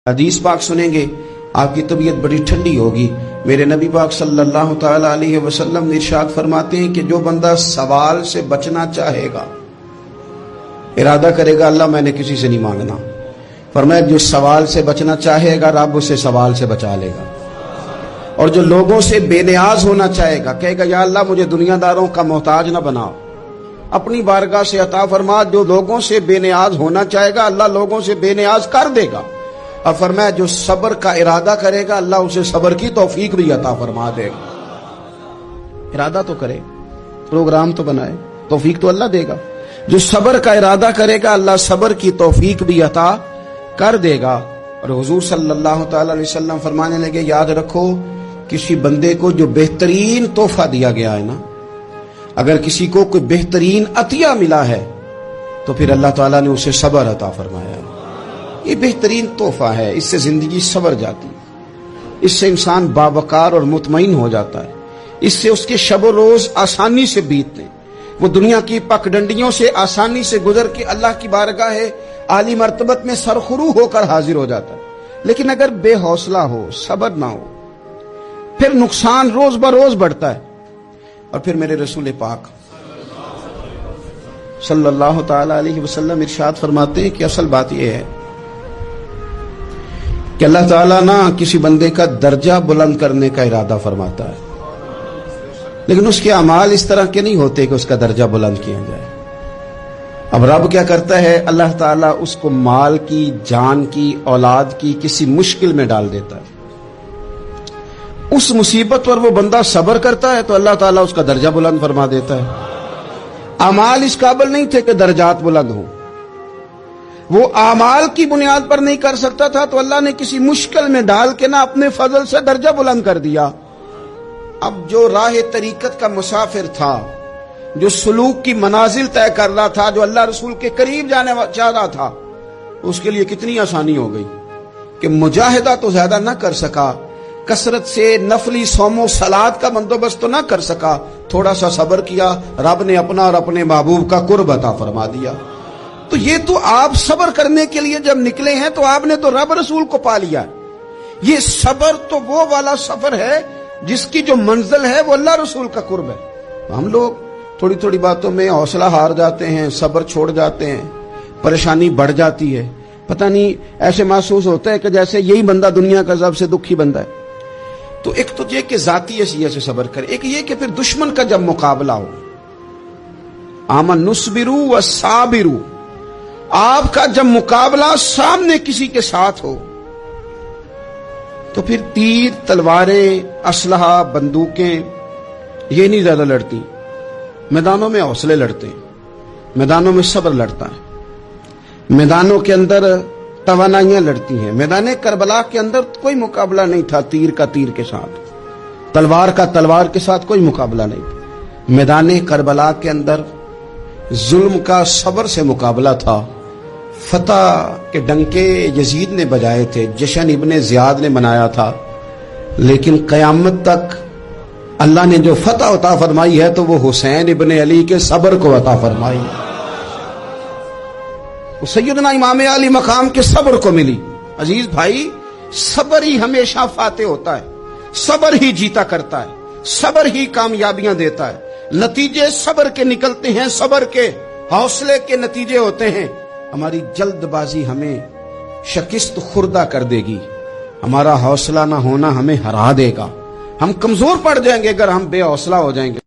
حدیث پاک سنیں گے آپ کی طبیعت بڑی ٹھنڈی ہوگی۔ میرے نبی پاک صلی اللہ تعالی علیہ وسلم ارشاد فرماتے ہیں کہ جو بندہ سوال سے بچنا چاہے گا، ارادہ کرے گا اللہ میں نے کسی سے نہیں مانگنا، فرمایا جو سوال سے بچنا چاہے گا رب اسے سوال سے بچا لے گا، اور جو لوگوں سے بے نیاز ہونا چاہے گا کہے گا یا اللہ مجھے دنیا داروں کا محتاج نہ بناؤ، اپنی بارگاہ سے عطا فرما۔ جو لوگوں سے بے نیاز ہونا چاہے گا اللہ لوگوں سے بے نیاز کر دے گا، اور فرمایا جو صبر کا ارادہ کرے گا اللہ اسے صبر کی توفیق بھی عطا فرما دے گا۔ ارادہ تو کرے، پروگرام تو بنائے، توفیق تو اللہ دے گا۔ جو صبر کا ارادہ کرے گا اللہ صبر کی توفیق بھی عطا کر دے گا۔ اور حضور صلی اللہ تعالی علیہ وسلم فرمانے لگے یاد رکھو کسی بندے کو جو بہترین تحفہ دیا گیا ہے نا، اگر کسی کو کوئی بہترین عطیہ ملا ہے تو پھر اللہ تعالیٰ نے اسے صبر عطا فرمایا۔ یہ بہترین تحفہ ہے، اس سے زندگی سنور جاتی ہے، اس سے انسان باوقار اور مطمئن ہو جاتا ہے، اس سے اس کے شب و روز آسانی سے بیتتے ہیں، وہ دنیا کی پک ڈنڈیوں سے آسانی سے گزر کے اللہ کی بارگاہ عالی مرتبت میں سرخرو ہو کر حاضر ہو جاتا ہے۔ لیکن اگر بے حوصلہ ہو، صبر نہ ہو، پھر نقصان روز بروز بڑھتا ہے۔ اور پھر میرے رسول پاک صلی اللہ تعالی علیہ وسلم ارشاد فرماتے ہیں کہ اصل بات یہ ہے کہ اللہ تعالیٰ نہ کسی بندے کا درجہ بلند کرنے کا ارادہ فرماتا ہے، لیکن اس کے اعمال اس طرح کے نہیں ہوتے کہ اس کا درجہ بلند کیا جائے۔ اب رب کیا کرتا ہے، اللہ تعالیٰ اس کو مال کی، جان کی، اولاد کی کسی مشکل میں ڈال دیتا ہے، اس مصیبت پر وہ بندہ صبر کرتا ہے تو اللہ تعالیٰ اس کا درجہ بلند فرما دیتا ہے۔ اعمال اس قابل نہیں تھے کہ درجات بلند ہوں، وہ اعمال کی بنیاد پر نہیں کر سکتا تھا تو اللہ نے کسی مشکل میں ڈال کے نہ اپنے فضل سے درجہ بلند کر دیا۔ اب جو راہ طریقت کا مسافر تھا، جو سلوک کی منازل طے کر رہا تھا، جو اللہ رسول کے قریب جانے چاہ رہا تھا، اس کے لیے کتنی آسانی ہو گئی کہ مجاہدہ تو زیادہ نہ کر سکا، کثرت سے نفلی صوم و صلات کا بندوبست تو نہ کر سکا، تھوڑا سا صبر کیا، رب نے اپنا اور اپنے محبوب کا قرب عطا فرما دیا۔ تو یہ تو آپ صبر کرنے کے لیے جب نکلے ہیں تو آپ نے تو رب رسول کو پا لیا۔ یہ صبر تو وہ والا سفر ہے جس کی جو منزل ہے وہ اللہ رسول کا قرب ہے۔ ہم لوگ تھوڑی تھوڑی باتوں میں حوصلہ ہار جاتے ہیں، صبر چھوڑ جاتے ہیں، پریشانی بڑھ جاتی ہے، پتہ نہیں ایسے محسوس ہوتا ہے کہ جیسے یہی بندہ دنیا کا سب سے دکھی بندہ ہے۔ تو ایک تو یہ کہ ذاتی حیثیت سے صبر کرے، ایک یہ کہ پھر دشمن کا جب مقابلہ ہو، آمن نصبرو و صابرو، آپ کا جب مقابلہ سامنے کسی کے ساتھ ہو تو پھر تیر، تلواریں، اسلحہ، بندوقیں یہ نہیں زیادہ لڑتی، میدانوں میں حوصلے لڑتے ہیں، میدانوں میں صبر لڑتا ہے، میدانوں کے اندر توانائیاں لڑتی ہیں۔ میدان کربلا کے اندر کوئی مقابلہ نہیں تھا تیر کا تیر کے ساتھ، تلوار کا تلوار کے ساتھ کوئی مقابلہ نہیں تھا۔ میدان کربلا کے اندر ظلم کا صبر سے مقابلہ تھا۔ فتح کے ڈنکے یزید نے بجائے تھے، جشن ابن زیاد نے منایا تھا، لیکن قیامت تک اللہ نے جو فتح عطا فرمائی ہے تو وہ حسین ابن علی کے صبر کو عطا فرمائی، وہ سیدنا امام علی مقام کے صبر کو ملی۔ عزیز بھائی، صبر ہی ہمیشہ فاتح ہوتا ہے، صبر ہی جیتا کرتا ہے، صبر ہی کامیابیاں دیتا ہے، نتیجے صبر کے نکلتے ہیں، صبر کے حوصلے کے نتیجے ہوتے ہیں۔ ہماری جلد بازی ہمیں شکست خوردہ کر دے گی، ہمارا حوصلہ نہ ہونا ہمیں ہرا دے گا، ہم کمزور پڑ جائیں گے اگر ہم بے حوصلہ ہو جائیں گے۔